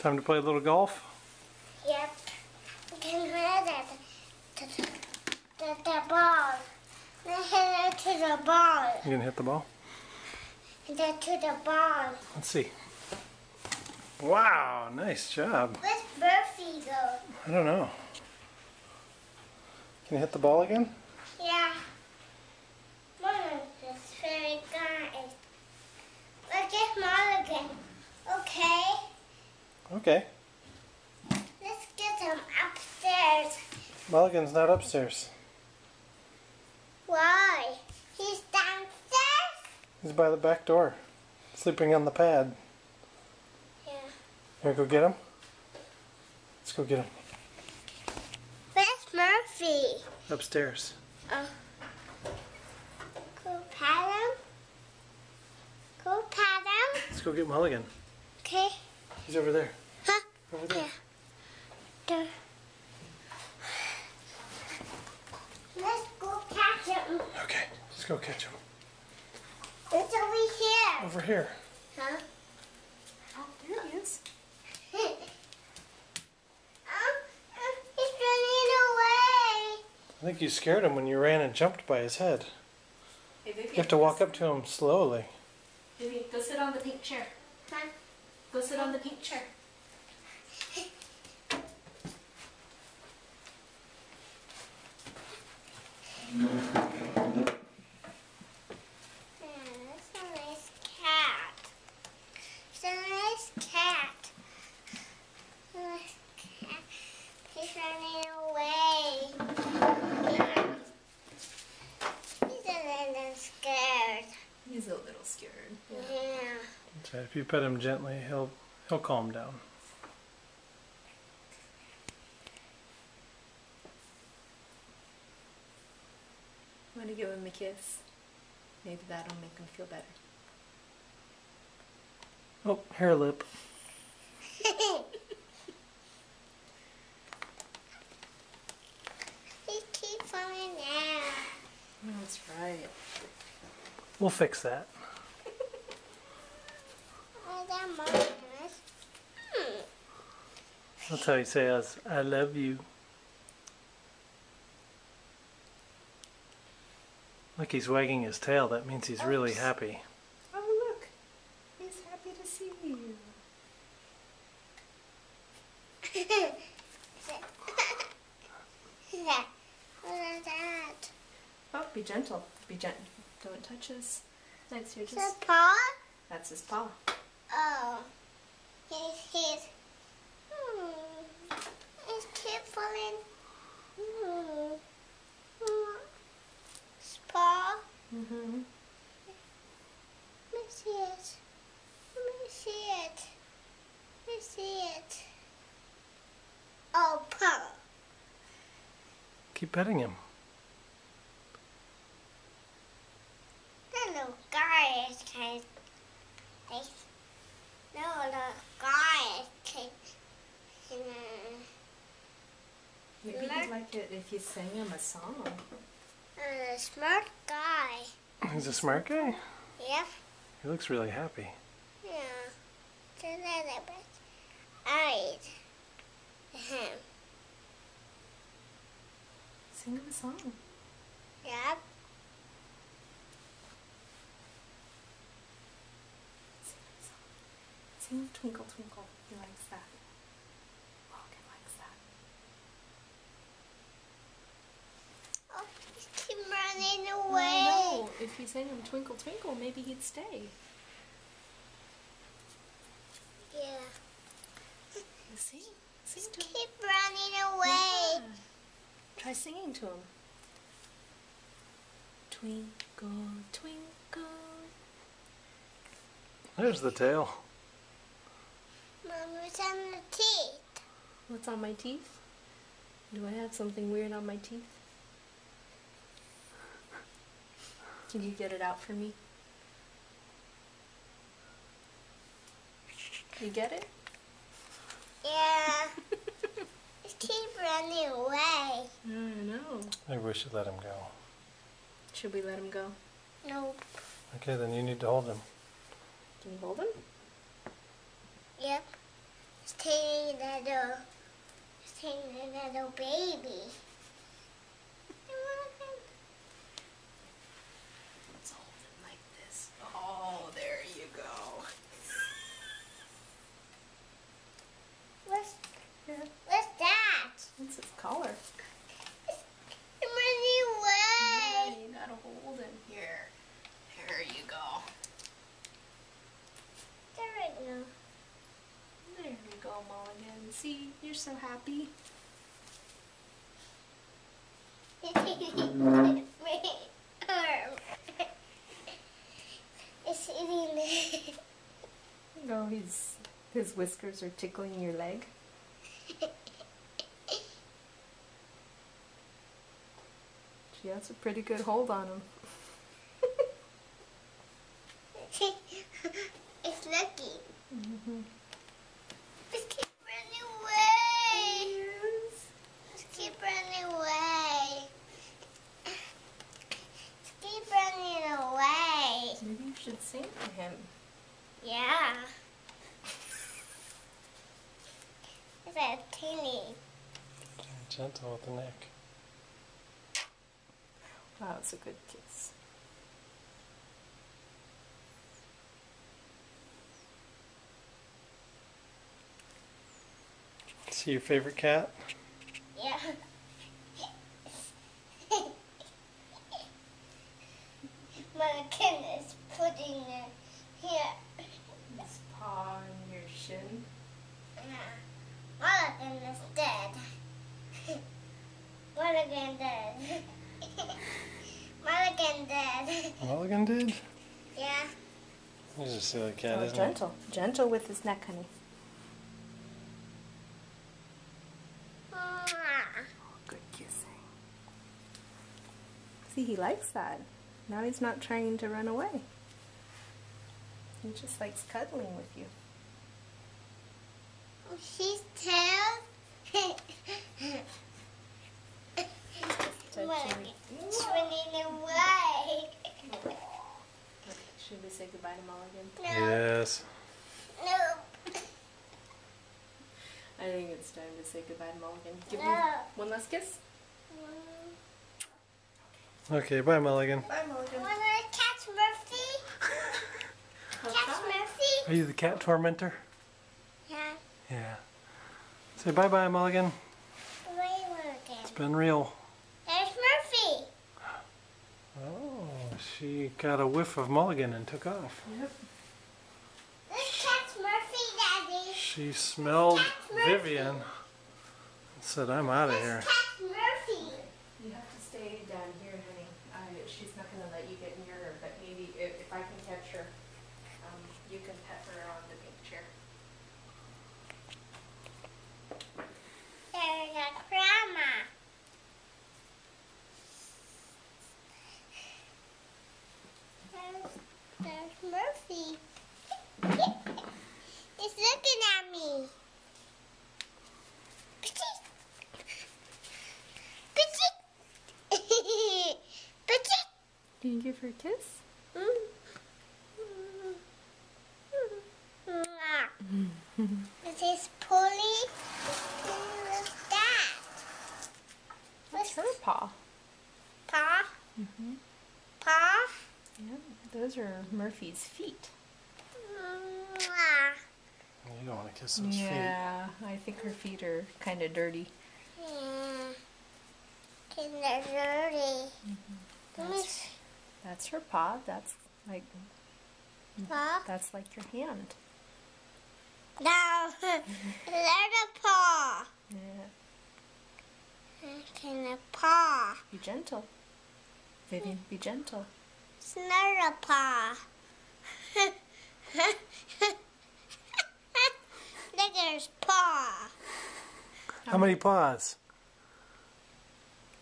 Time to play a little golf? Yep. You can hit it to the ball. Then hit it to the ball. You gonna hit the ball? And then to the ball. Let's see. Wow, nice job. Where's Murphy go? I don't know. Can you hit the ball again? Yeah. Mom is very good. Let's get Mulligan. Okay? Okay. Let's get him upstairs. Mulligan's not upstairs. Why? He's downstairs? He's by the back door, sleeping on the pad. Yeah. Here, go get him. Let's go get him. Where's Murphy? Upstairs. Go pat him. Go pat him. Let's go get Mulligan. Okay. He's over there. Huh? Over there. Yeah. There. Let's go catch him. Okay, let's go catch him. It's over here. Over here. Huh? Oh, there he is. He's running away. I think you scared him when you ran and jumped by his head. Hey, Vivian, You have to walk up to him slowly. Vivian, go sit on the pink chair. Huh? Go sit on the pink chair. That's a nice cat. It's a nice cat. Nice cat. He's running away. He's a little scared. He's a little scared. Yeah. So if you pet him gently, he'll calm down. Want to give him a kiss? Maybe that'll make him feel better. Oh, hair lip. He keeps falling down. That's right. We'll fix that. Oh, that mom is. That's how he says, I love you. Look, he's wagging his tail. That means he's really happy. Oh, look. He's happy to see you. What is that? Oh, be gentle. Be gentle. Don't touch his legs. You're Is just... that paw? That's his paw. Oh. He's keep falling. His paw. Mm-hmm. Let me see it. Let me see it. Let me see it. Oh, paw. Keep petting him. That little guy is kind of nice. No, the guy is kind Maybe he'd like it if you sang him a song. a smart guy. He's a smart guy. Yep. He looks really happy. Yeah. Just a little bit. Eyed him. Sing him a song. Yep. Sing him a song. Sing Twinkle Twinkle. He likes that. Logan likes that. Oh, he keep running I away. know. If you sang him Twinkle Twinkle, maybe he'd stay. Yeah. Sing. Sing to him. Keep running away. Yeah. Try singing to him. Twinkle, twinkle. There's the tail. Mommy's on the teeth. What's on my teeth? Do I have something weird on my teeth? Can you get it out for me? You get it? Yeah. He keep running away. I know. Maybe we should let him go. Should we let him go? Nope. Okay, then you need to hold him. Can you hold him? Yep. It's tiny little baby. Let's hold it like this. Oh, there you go. What's Here, that? what's its collar? It's running away. Yeah, you gotta hold him here. There you go. There we go. There you go, Mulligan. See, you're so happy. It's eating it. No, his whiskers are tickling your leg. She has a pretty good hold on him. It's lucky. Mm-hmm. Just keep running away. Just keep running away. Just keep running away. Maybe you should sing to him. Yeah. It's a teeny. Gentle with the neck. Wow, it's a good kiss. See your favorite cat? Yeah. My goodness, putting it here. His paw on your shin. Mulligan is dead. Mulligan dead. Mulligan dead. Mulligan did? Yeah. He's a silly cat, Oh, isn't gentle. Gentle with his neck, honey. Good kissing. See, he likes that. Now he's not trying to run away. He just likes cuddling with you. She's tail. Mulligan is running away. Should we say goodbye to Mulligan? he? Yes. No. I think it's time to say goodbye to Mulligan. Give me No. one last kiss. Okay, bye, Mulligan. Bye, Mulligan. Wanna catch Murphy? Catch Murphy? Are you the cat tormentor? Yeah. Yeah. Say bye-bye, Mulligan. Wait, Mulligan. It's been real. There's Murphy. Oh, she got a whiff of Mulligan and took off. Yep. Let's catch Murphy, Daddy. She smelled Catch Murphy. Vivian and said, I'm out of here. Let's catch Murphy. You have to stay down here, honey. She's not going to let you get near her, but maybe if I can catch her, you can pet her on the pink chair. There's a grandma. There's Murphy. It's looking at me. Petite. Petite. Petite. Can you give her a kiss? This is Polly. What's that? That's her paw. Paw? Mm-hmm. Paw? Yeah, those are Murphy's feet. You don't want to kiss those Yeah, I think her feet are kind of dirty. Yeah. Kinda dirty. That's her paw. That's like Paw? that's like your hand. No. Little paw. Yeah. Kinda paw. Be gentle. Vivian, be gentle. It's not a paw. Look at his paw. feet. How many paws?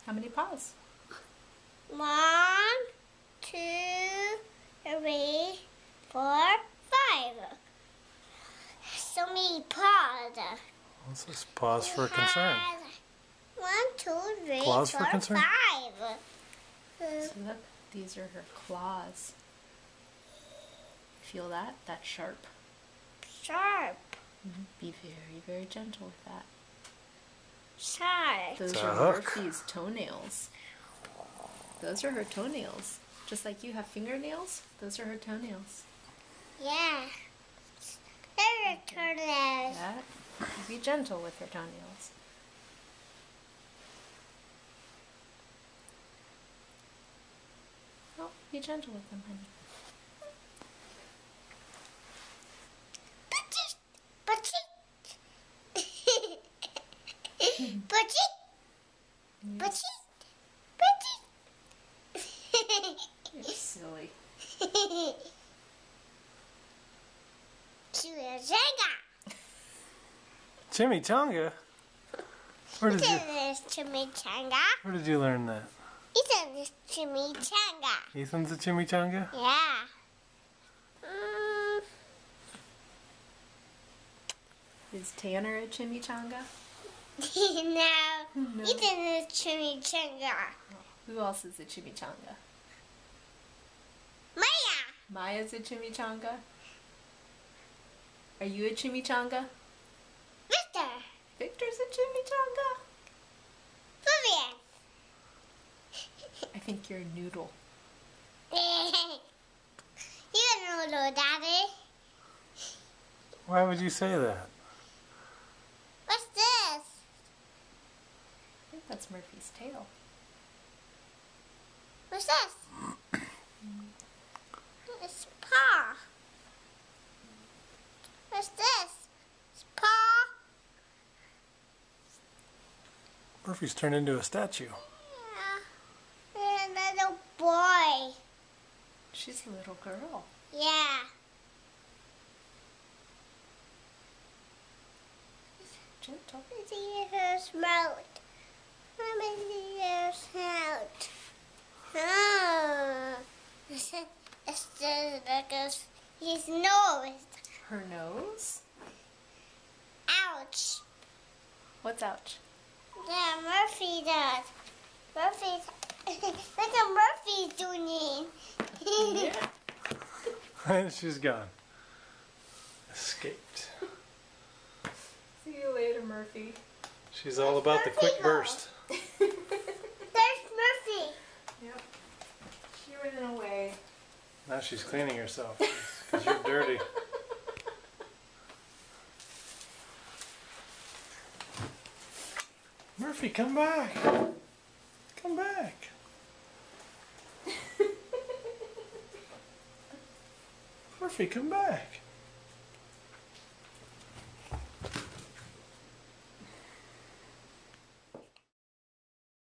How many paws? 1, 2, 3, 4, 5. So many paws. This is pause for concern. 1, 2, 3, Claws for 4, concern? 5. So look, these are her claws. Feel that? That's sharp. Sharp. Be very, very gentle with that. Sorry. Those It's a are hook. Murphy's toenails. Those are her toenails. Just like you have fingernails, those are her toenails. Yeah. There are turtles. Yeah. Be gentle with her toenails. Oh, be gentle with them, honey. You're silly. Chimichanga? Where did you Chimichanga. Where did you learn that? Ethan is chimichanga. Ethan's a chimichanga? Yeah. Is Tanner a chimichanga? No. Ethan is chimichanga. Who else is a chimichanga? Maya. Maya's a chimichanga? Are you a chimichanga? Victor. Victor's a chimichanga? Vivian. I think you're a noodle. You know, Daddy. Why would you say that? What's this? I think that's Murphy's tail. What's this? It's paw. What's this? It's paw. Murphy's turned into a statue. Yeah. And a little boy. She's a little girl. Yeah. Gentle. Let's see her snout. Let me see her snout. Oh. It's just like his nose. Her nose? Ouch. What's ouch? Yeah, Murphy does. Murphy's. Look at Murphy's doing. Yeah. She's gone. Escaped. See you later, Murphy. She's all about the quick burst. There's Murphy. Yep. She ran away. Now she's cleaning herself because you're dirty. Murphy, come back. Come back. Murphy, come back.